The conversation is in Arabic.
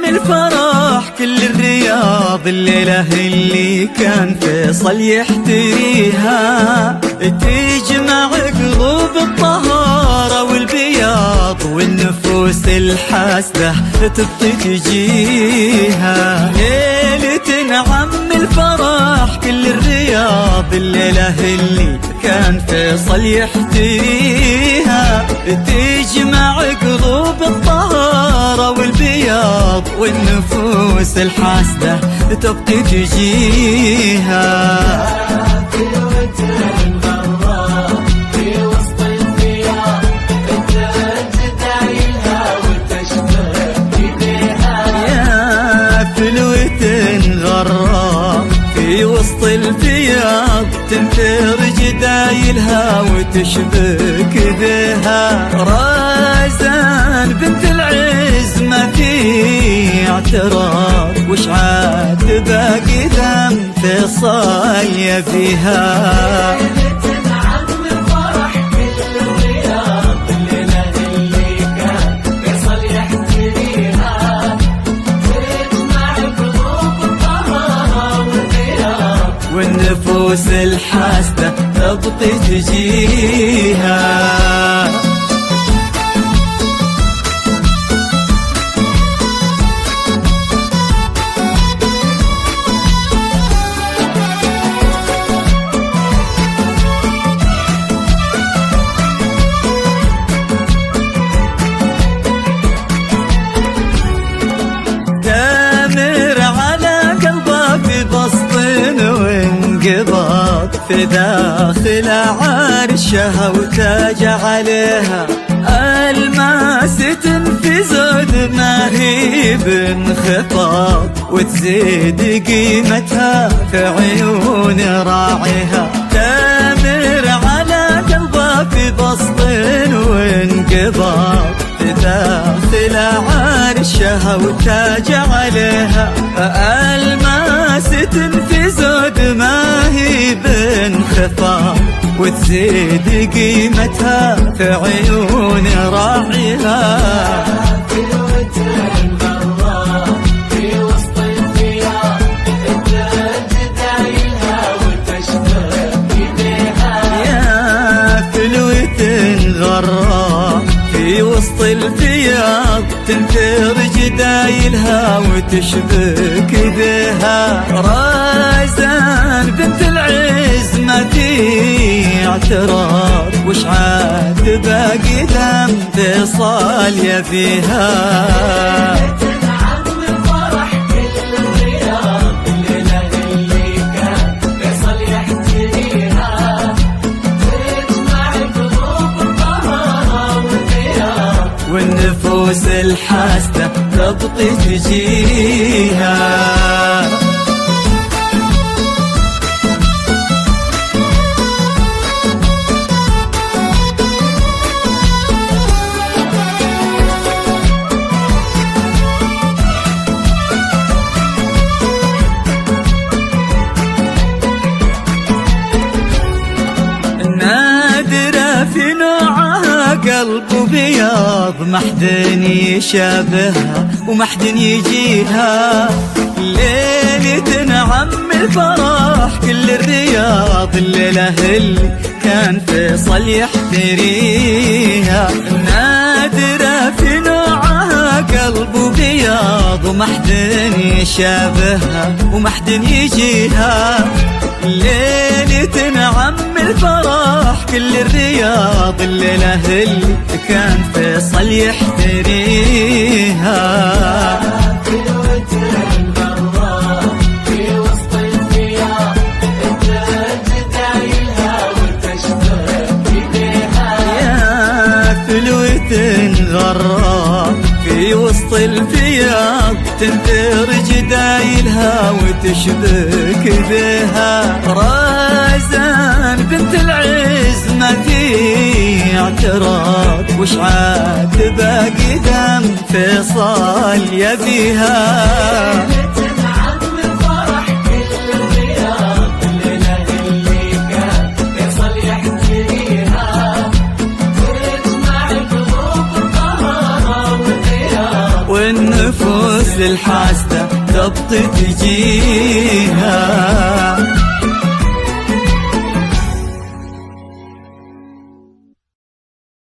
الفرح كل الرياض الليلة اللي كان فيصل يحتريها، تجمع قلوب الطهارة والبياض والنفوس الحاسدة تبقي تجيها. ليلة عم الفرح كل الرياض الليلة اللي كان فيصل يحتريها، تجمع قلوب الطهارة والبياض والنفوس الحاسدة تبقي تجيها. في وسط البياض تنثر جدايلها وتشبك بها. رازان بنت العز ما في اعتراض، وش عاد باقي ذم فيصل يبيها. والنفوس الحاسدة تبقي تجيها. تامر على قلبه في بسط وانقباض، في داخل عرشها وتاج عليها. الماس في زود ما هي بانخفاض، وتزيد قيمتها في عيون راعيها. تامر على قلبه في بسط وانقباض، في داخل عرشها وتاج عليها. الماس في زود ما هي بانخفاض، وتزيد قيمتها في عيون راعيها. في وسط البياض تنثر جدايلها وتشبك بها. رازان بنت العز ما في اعتراض، وش عاد باقي ذم فيصل يبيها. والنفوس الحاسدة تبقي تجيها. نادرة في نوعها قلب بياض، محدن يشابهها ومحدن يجيها. ليلة عم الفرح كل الرياض الليلة اللي كان فيصل يحتريها. نادرة في نوعها قلب بياض، ومحدن يشابهها ومحدن يجيها. ليلة عم الفرح كل الرياض الليلة اللي كان فيصل يحتريها. في وسط البياض تنثر جدايلها وتشبك بها. رازان بنت العز ما في اعتراض، وش عاد باقي ذم فيصل يبيها. والنفوس الحاسدة تبقي تجيها.